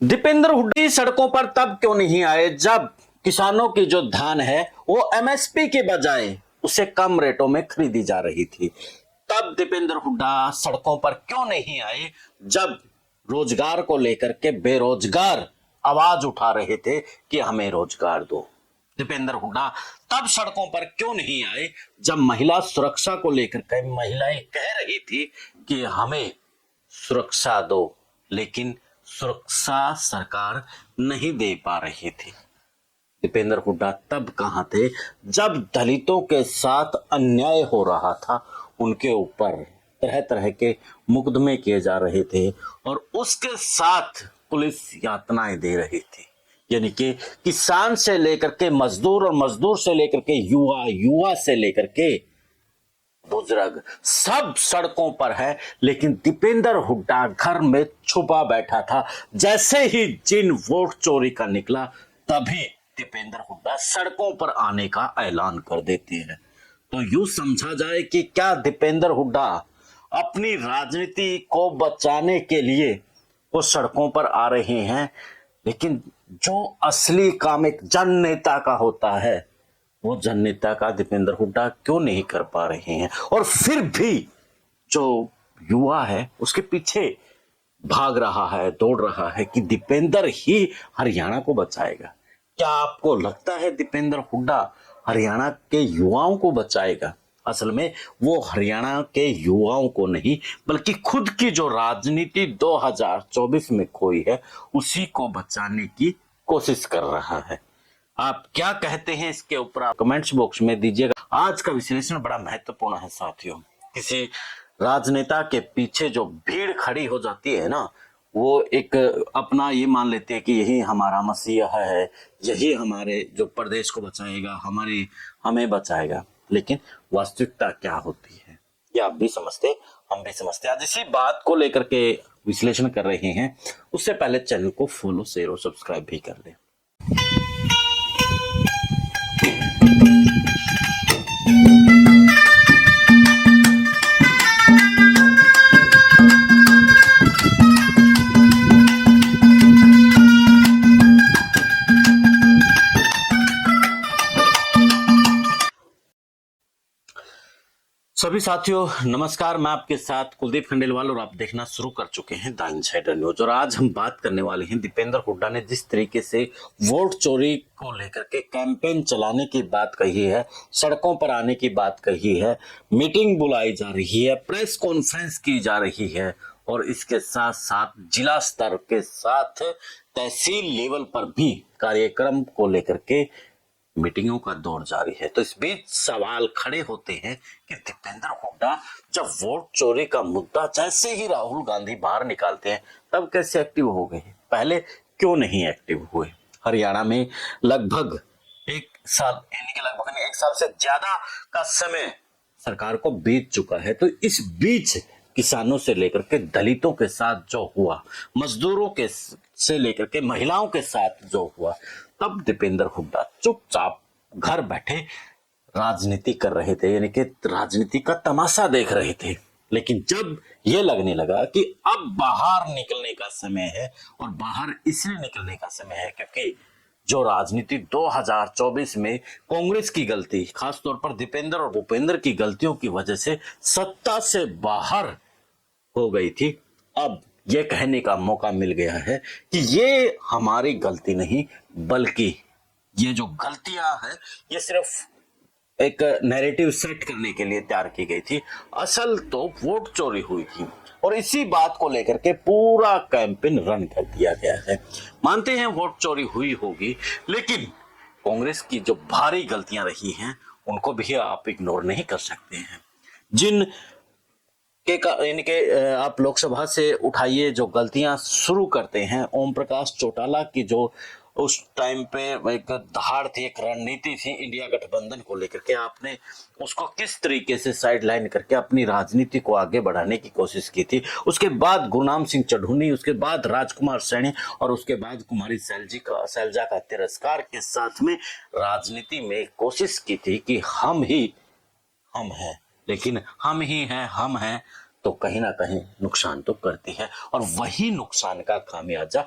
दीपेंद्र हुड्डा सड़कों पर तब क्यों नहीं आए जब किसानों की जो धान है वो एमएसपी के बजाय उसे कम रेटों में खरीदी जा रही थी। तब दीपेंद्र हुड्डा सड़कों पर क्यों नहीं आए जब रोजगार को लेकर के बेरोजगार आवाज उठा रहे थे कि हमें रोजगार दो। दीपेंद्र हुड्डा तब सड़कों पर क्यों नहीं आए जब महिला सुरक्षा को लेकर के महिलाएं कह रही थी कि हमें सुरक्षा दो, लेकिन सुरक्षा सरकार नहीं दे पा रही थी। दीपेंद्र हुड्डा तब कहां थे जब दलितों के साथ अन्याय हो रहा था, उनके ऊपर तरह तरह के मुकदमे किए जा रहे थे और उसके साथ पुलिस यातनाएं दे रही थी। यानी कि किसान से लेकर के मजदूर और मजदूर से लेकर के युवा, युवा से लेकर के बुजुर्ग सब सड़कों पर है, लेकिन दीपेंद्र हुड्डा घर में छुपा बैठा था। जैसे ही जिन वोट चोरी का निकला तभी दीपेंद्र हुड्डा सड़कों पर आने का ऐलान कर देते हैं। तो यूं समझा जाए कि क्या दीपेंद्र हुड्डा अपनी राजनीति को बचाने के लिए वो सड़कों पर आ रहे हैं, लेकिन जो असली काम एक जननेता का होता है वो जननेता का दीपेंद्र हुड्डा क्यों नहीं कर पा रहे हैं। और फिर भी जो युवा है उसके पीछे भाग रहा है, दौड़ रहा है कि दीपेंद्र ही हरियाणा को बचाएगा। क्या आपको लगता है दीपेंद्र हुड्डा हरियाणा के युवाओं को बचाएगा? असल में वो हरियाणा के युवाओं को नहीं बल्कि खुद की जो राजनीति 2024 में खोई है उसी को बचाने की कोशिश कर रहा है। आप क्या कहते हैं इसके ऊपर आप कमेंट्स बॉक्स में दीजिएगा। आज का विश्लेषण बड़ा महत्वपूर्ण है साथियों। किसी राजनेता के पीछे जो भीड़ खड़ी हो जाती है ना, वो एक अपना ये मान लेते हैं कि यही हमारा मसीहा है, यही हमारे जो प्रदेश को बचाएगा, हमें बचाएगा। लेकिन वास्तविकता क्या होती है ये आप भी समझते, हम भी समझते। आज इसी बात को लेकर के विश्लेषण कर रहे हैं। उससे पहले चैनल को फॉलो, शेयर और सब्सक्राइब भी कर लें। सभी साथियों नमस्कार, मैं आपके साथ कुलदीप खंडेलवाल और आप देखना शुरू कर चुके हैं द इनसाइडर न्यूज। और आज हम बात करने वाले हैं दीपेंद्र हुड्डा ने जिस तरीके से वोट चोरी को लेकर के कैंपेन चलाने की बात कही है, सड़कों पर आने की बात कही है, मीटिंग बुलाई जा रही है, प्रेस कॉन्फ्रेंस की जा रही है और इसके साथ साथ जिला स्तर के साथ तहसील लेवल पर भी कार्यक्रम को लेकर के मीटिंगों का दौर जारी है। तो इस बीच सवाल खड़े होते हैं कि दीपेंद्र हुड्डा जब वोट चोरी का मुद्दा जैसे ही राहुल गांधी बाहर निकालते हैं तब कैसे एक्टिव हो गए, पहले क्यों नहीं एक्टिव हुए? हरियाणा में लगभग एक साल, यानी कि लगभग एक साल से ज्यादा का समय सरकार को बीत चुका है। तो इस बीच किसानों से लेकर के दलितों के साथ जो हुआ, मजदूरों के से लेकर के महिलाओं के साथ जो हुआ, तब दीपेंद्र हुड्डा चुपचाप घर बैठे राजनीति कर रहे थे, यानी कि राजनीति का तमाशा देख रहे थे। लेकिन जब यह लगने लगा कि अब बाहर निकलने का समय है, और बाहर इसलिए निकलने का समय है क्योंकि जो राजनीति 2024 में कांग्रेस की गलती, खासतौर पर दीपेंद्र और भूपेंद्र की गलतियों की वजह से सत्ता से बाहर हो गई थी, अब ये कहने का मौका मिल गया है कि ये हमारी गलती नहीं बल्कि ये जो गलतियां हैं ये सिर्फ एक नैरेटिव सेट करने के लिए तैयार की गई थी। असल तो वोट चोरी हुई थी और इसी बात को लेकर के पूरा कैंपेन रन कर दिया गया है। मानते हैं वोट चोरी हुई होगी, लेकिन कांग्रेस की जो भारी गलतियां रही हैं उनको भी आप इग्नोर नहीं कर सकते हैं। जिन यानी कि आप लोकसभा से उठाइए, जो गलतियां शुरू करते हैं, ओम प्रकाश चौटाला की जो उस टाइम पे एक धार थी, एक रणनीति थी इंडिया गठबंधन को लेकर के, आपने उसको किस तरीके से साइड लाइन करके अपनी राजनीति को आगे बढ़ाने की कोशिश की थी। उसके बाद गुरनाम सिंह चढ़ूनी, उसके बाद राजकुमार सैनी और उसके बाद कुमारी सैलजा का तिरस्कार के साथ में राजनीति में कोशिश की थी कि हम हैं, लेकिन हम ही हैं, हम हैं तो कहीं ना कहीं नुकसान तो करती है। और वही नुकसान का खामियाजा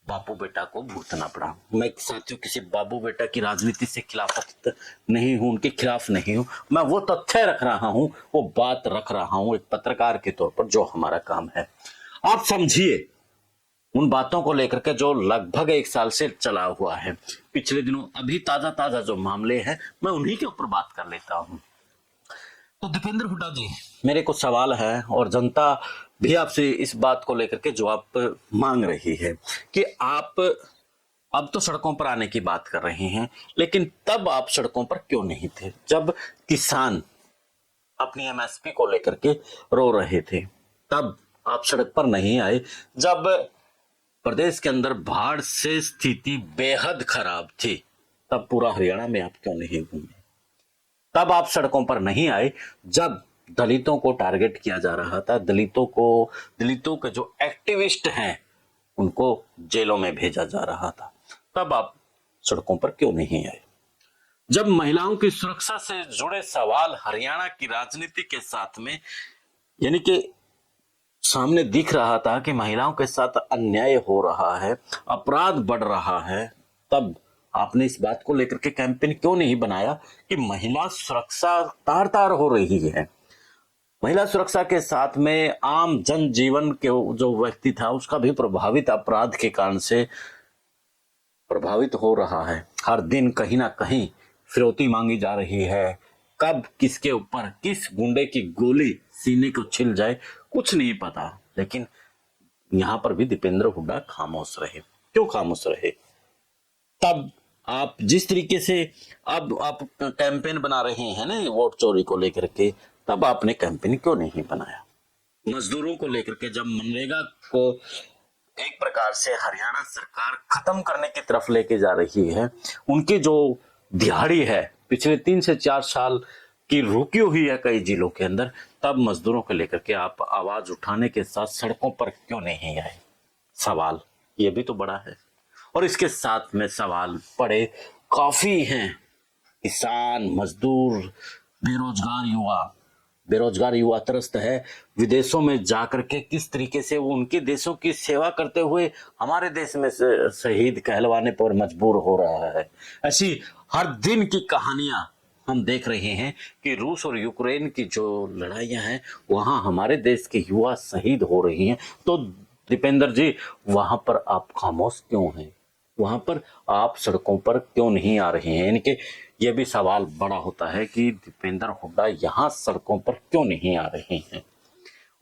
बापू बेटा को भुगतना पड़ा। मैं साथियों किसी बाबू बेटा की राजनीति से खिलाफत नहीं हूं, उनके खिलाफ नहीं हूं। मैं वो तथ्य रख रहा हूं, वो बात रख रहा हूं एक पत्रकार के तौर पर, जो हमारा काम है। आप समझिए उन बातों को लेकर के जो लगभग 1 साल से चला हुआ है। पिछले दिनों अभी ताजा ताजा जो मामले हैं, मैं उन्हीं के ऊपर बात कर लेता हूं। तो दीपेंद्र हुड्डा जी, मेरे कुछ सवाल है और जनता भी आपसे इस बात को लेकर के जवाब मांग रही है कि आप अब तो सड़कों पर आने की बात कर रहे हैं, लेकिन तब आप सड़कों पर क्यों नहीं थे जब किसान अपनी एमएसपी को लेकर के रो रहे थे? तब आप सड़क पर नहीं आए जब प्रदेश के अंदर बाढ़ से स्थिति बेहद खराब थी? तब पूरा हरियाणा में आप क्यों नहीं घूमे? तब आप सड़कों पर नहीं आए जब दलितों को टारगेट किया जा रहा था, दलितों के जो एक्टिविस्ट हैं उनको जेलों में भेजा जा रहा था। तब आप सड़कों पर क्यों नहीं आए? जब महिलाओं की सुरक्षा से जुड़े सवाल हरियाणा की राजनीति के साथ में यानी कि सामने दिख रहा था कि महिलाओं के साथ अन्याय हो रहा है, अपराध बढ़ रहा है, तब आपने इस बात को लेकर के कैंपेन क्यों नहीं बनाया कि महिला सुरक्षा तार तार हो रही है? महिला सुरक्षा के साथ में आम जनजीवन के जो व्यक्ति था उसका भी प्रभावित अपराध के कारण से प्रभावित हो रहा है। हर दिन कहीं ना कहीं फिरौती मांगी जा रही है। कब किसके ऊपर किस गुंडे की गोली सीने को छिल जाए कुछ नहीं पता। लेकिन यहां पर भी दीपेंद्र हुड्डा खामोश रहे। क्यों खामोश रहे? तब आप जिस तरीके से अब आप कैंपेन बना रहे हैं ना वोट चोरी को लेकर के, तब आपने कैंपेन क्यों नहीं बनाया? मजदूरों को लेकर के जब मनरेगा को एक प्रकार से हरियाणा सरकार खत्म करने की तरफ लेके जा रही है, उनकी जो दिहाड़ी है पिछले 3 से 4 साल की रुकी हुई है कई जिलों के अंदर, तब मजदूरों को लेकर के आप आवाज उठाने के साथ सड़कों पर क्यों नहीं आए? सवाल ये भी तो बड़ा है। और इसके साथ में सवाल बड़े काफी हैं। किसान, मजदूर, बेरोजगार युवा त्रस्त है। विदेशों में जाकर के किस तरीके से वो उनके देशों की सेवा करते हुए हमारे देश में शहीद कहलवाने पर मजबूर हो रहा है। ऐसी हर दिन की कहानियां हम देख रहे हैं कि रूस और यूक्रेन की जो लड़ाइयां हैं वहां हमारे देश के युवा शहीद हो रही हैं। तो दीपेंद्र जी, वहां पर आप खामोश क्यों हैं? वहां पर आप सड़कों पर क्यों नहीं आ रहे हैं? यानी कि यह भी सवाल बड़ा होता है कि दीपेंद्र हुड्डा यहाँ सड़कों पर क्यों नहीं आ रहे हैं?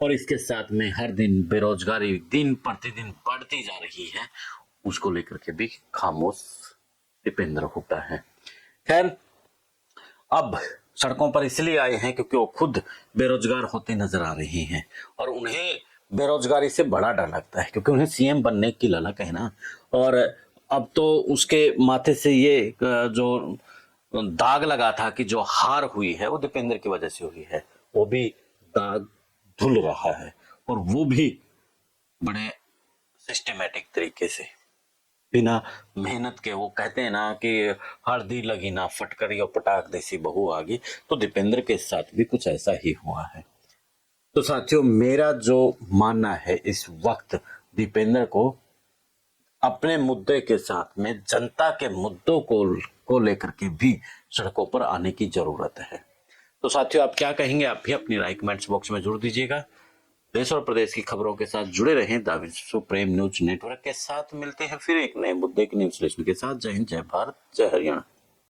और इसके साथ में हर दिन बेरोजगारी दिन प्रतिदिन बढ़ती जा रही है, उसको लेकर के भी खामोश दीपेंद्र हुड्डा है। खैर, अब सड़कों पर इसलिए आए हैं क्योंकि वो खुद बेरोजगार होते नजर आ रहे हैं और उन्हें बेरोजगारी से बड़ा डर लगता है क्योंकि उन्हें सीएम बनने की ललक है ना। और अब तो उसके माथे से ये जो दाग लगा था कि जो हार हुई है वो दीपेंद्र की वजह से हुई है, वो भी दाग धुल रहा है और वो भी बड़े सिस्टमेटिक तरीके से, बिना मेहनत के। वो कहते हैं ना कि हल्दी लगी ना फटकरी और पटाख देसी बहू आ गई, तो दीपेंद्र के साथ भी कुछ ऐसा ही हुआ है। तो साथियों, मेरा जो मानना है इस वक्त दीपेंद्र को अपने मुद्दे के साथ में जनता के मुद्दों को लेकर के भी सड़कों पर आने की जरूरत है। तो साथियों, आप क्या कहेंगे? आप भी अपनी राय कमेंट्स बॉक्स में जरूर दीजिएगा। देश और प्रदेश की खबरों के साथ जुड़े रहें द विश्व प्रेम न्यूज नेटवर्क के साथ। मिलते हैं फिर एक नए मुद्दे के विश्लेषण के साथ। जय हिंद, जय भारत, जय हरियाणा।